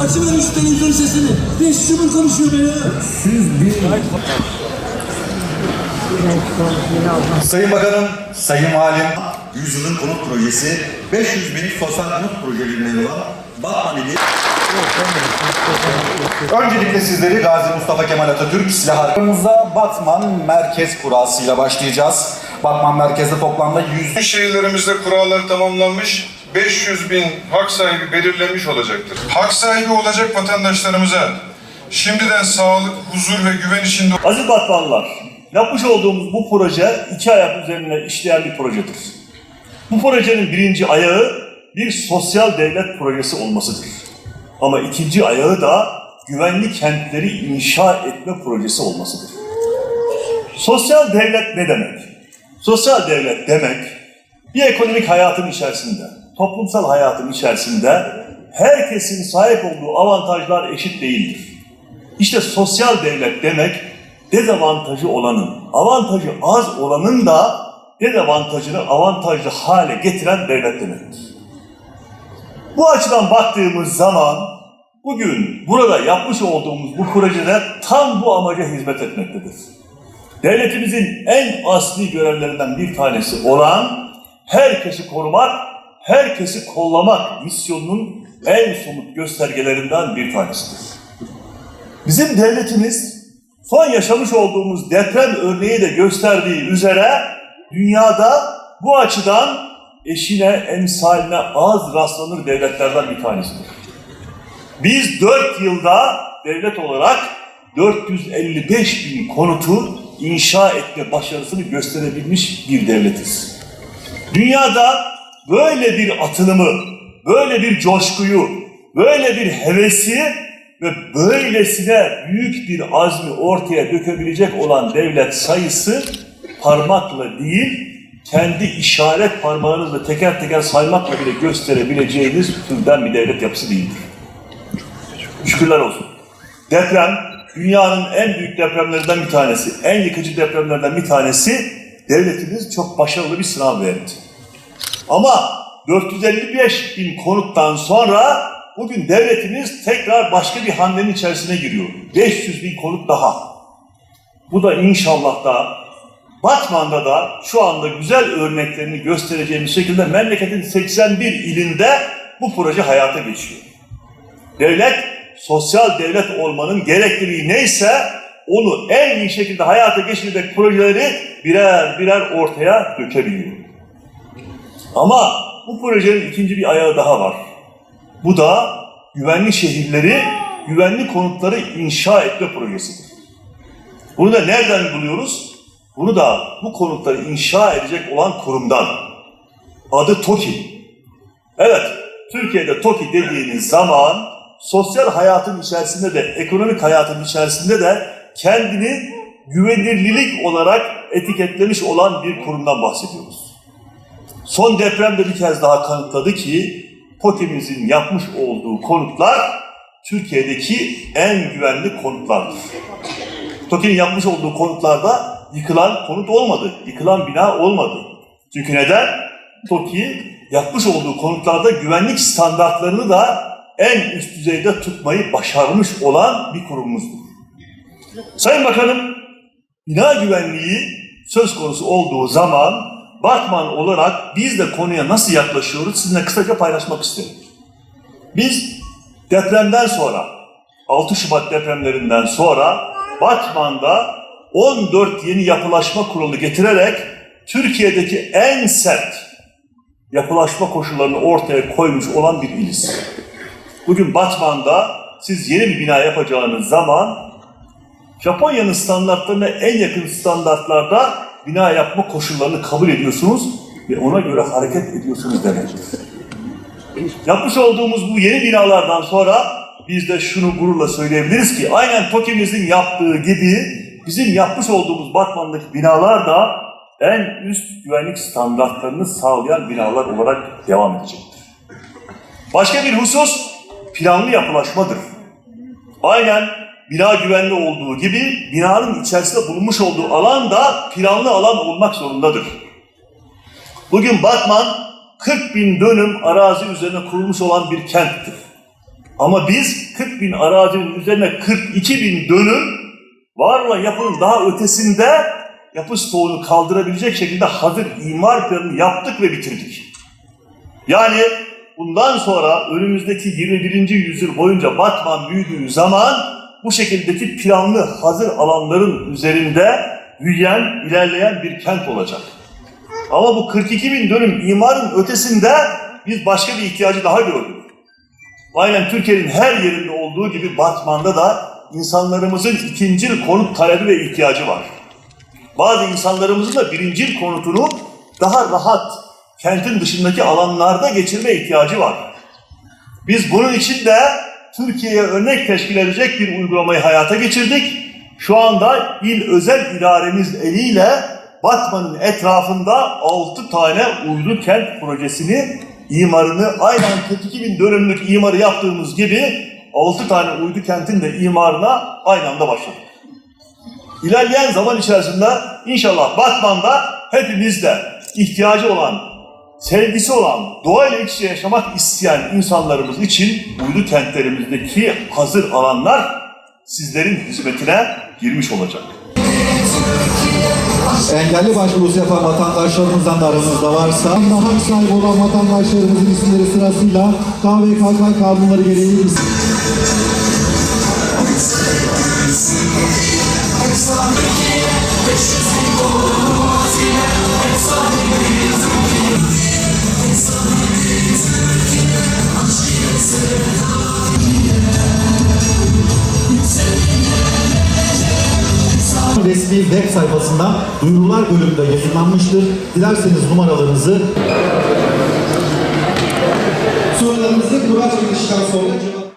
Açıver şu televizyon sesini. 5 cumhur konuşuyor be ya. Sayın Bakanım, Sayın Valim, 100 yılın konut projesi, 500 bin sosyal konut projelerinden olan Batman ili. Öncelikle sizleri Gazi Mustafa Kemal Atatürk silahlarımıza Batman Merkez Kurası'yla başlayacağız. Batman Merkez'de toplamda 100... Şehirlerimizde kuralları tamamlanmış, 500 bin hak sahibi belirlenmiş olacaktır. Hak sahibi olacak vatandaşlarımıza şimdiden sağlık, huzur ve güven içinde... Aziz Batmanlılar, yapmış olduğumuz bu proje 2 ayak üzerine işleyen bir projedir. Bu projenin birinci ayağı bir sosyal devlet projesi olmasıdır. Ama ikinci ayağı da güvenli kentleri inşa etme projesi olmasıdır. Sosyal devlet ne demek? Sosyal devlet demek, bir ekonomik hayatın içerisinde, toplumsal hayatın içerisinde herkesin sahip olduğu avantajlar eşit değildir. İşte sosyal devlet demek, dezavantajı olanın, avantajı az olanın da dezavantajını avantajlı hale getiren devlet demektir. Bu açıdan baktığımız zaman, bugün burada yapmış olduğumuz bu projede tam bu amaca hizmet etmektedir. Devletimizin en asli görevlerinden bir tanesi olan herkesi korumak, herkesi kollamak misyonunun en somut göstergelerinden bir tanesidir. Bizim devletimiz son yaşamış olduğumuz deprem örneği de gösterdiği üzere dünyada bu açıdan eşine, emsaline az rastlanır devletlerden bir tanesidir. Biz 4 yılda devlet olarak 455 bin konutu inşa etme başarısını gösterebilmiş bir devletiz. Dünyada böyle bir atılımı, böyle bir coşkuyu, böyle bir hevesi ve böylesine büyük bir azmi ortaya dökebilecek olan devlet sayısı parmakla değil, kendi işaret parmağınızla teker teker saymakla bile gösterebileceğiniz türden bir devlet yapısı değildir. Şükürler olsun. Deprem, dünyanın en büyük depremlerinden bir tanesi, en yıkıcı depremlerden bir tanesi, devletimiz çok başarılı bir sınav verdi. Ama 455 bin konuttan sonra bugün devletimiz tekrar başka bir hamlenin içerisine giriyor. 500 bin konut daha. Bu da inşallah da Batman'da da şu anda güzel örneklerini göstereceğimiz şekilde memleketin 81 ilinde bu proje hayata geçiyor. Devlet, sosyal devlet olmanın gerekliliği neyse onu en iyi şekilde hayata geçirecek projeleri birer birer ortaya dökebiliyor. Ama bu projenin ikinci bir ayağı daha var. Bu da güvenli şehirleri, güvenli konutları inşa etme projesidir. Bunu da nereden buluyoruz? Bunu da bu konutları inşa edecek olan kurumdan. Adı TOKİ. Evet, Türkiye'de TOKİ dediğiniz zaman sosyal hayatın içerisinde de, ekonomik hayatın içerisinde de kendini güvenilirlik olarak etiketlemiş olan bir kurumdan bahsediyoruz. Son depremde bir kez daha kanıtladı ki TOKİ'mizin yapmış olduğu konutlar Türkiye'deki en güvenli konutlardır. TOKİ'nin yapmış olduğu konutlarda yıkılan konut olmadı, yıkılan bina olmadı. Çünkü neden? TOKİ yapmış olduğu konutlarda güvenlik standartlarını da en üst düzeyde tutmayı başarmış olan bir kurumumuzdur. Sayın Bakanım, bina güvenliği söz konusu olduğu zaman Batman olarak biz de konuya nasıl yaklaşıyoruz sizinle kısaca paylaşmak isterim. Biz depremden sonra, 6 Şubat depremlerinden sonra Batman'da 14 yeni yapılaşma kuralı getirerek Türkiye'deki en sert yapılaşma koşullarını ortaya koymuş olan bir iliz. Bugün Batman'da siz yeni bir bina yapacağınız zaman Japonya'nın standartlarına en yakın standartlarda bina yapma koşullarını kabul ediyorsunuz ve ona göre hareket ediyorsunuz demektir. Yapmış olduğumuz bu yeni binalardan sonra biz de şunu gururla söyleyebiliriz ki aynen TOKİ'mizin yaptığı gibi bizim yapmış olduğumuz Batman'daki binalar da en üst güvenlik standartlarını sağlayan binalar olarak devam edecektir. Başka bir husus planlı yapılaşmadır. Aynen bina güvenli olduğu gibi binanın içerisinde bulunmuş olduğu alan da planlı alan olmak zorundadır. Bugün Batman 40.000 dönüm arazi üzerine kurulmuş olan bir kenttir. Ama biz 40.000 arazinin üzerine 42.000 dönüm var olan yapının daha ötesinde yapı stoğunu kaldırabilecek şekilde hazır imar planını yaptık ve bitirdik. Yani bundan sonra önümüzdeki 21. yüzyıl boyunca Batman büyüdüğü zaman bu şekildeki planlı hazır alanların üzerinde büyüyen, ilerleyen bir kent olacak. Ama bu 42.000 dönüm imarın ötesinde biz başka bir ihtiyacı daha gördük. Aynen Türkiye'nin her yerinde olduğu gibi Batman'da da insanlarımızın ikincil konut talebi ve ihtiyacı var. Bazı insanlarımızın da birincil konutunu daha rahat kentin dışındaki alanlarda geçirme ihtiyacı var. Biz bunun için de Türkiye'ye örnek teşkil edecek bir uygulamayı hayata geçirdik. Şu anda il özel idaremiz eliyle Batman'ın etrafında 6 tane uydu kent projesini imarını aynen 42.000 dönümlük imarı yaptığımız gibi 6 tane uydu kentin de imarına aynı anda başladık. İlerleyen zaman içerisinde inşallah Batman'da hepimizde ihtiyacı olan, sevgisi olan, doğayla iç içe yaşamak isteyen insanlarımız için uydu kentlerimizdeki hazır alanlar sizlerin hizmetine girmiş olacak. Engelli başvurusu yapan vatandaşlarımızdan da aramızda varsa, hak sahibi olan vatandaşlarımızın isimleri sırasıyla KVKK kanunları gereği resmi web sayfasında duyurular bölümünde yayınlanmıştır. Dilerseniz numaralarınızı sorularınızı kura çekilişten sonra cevap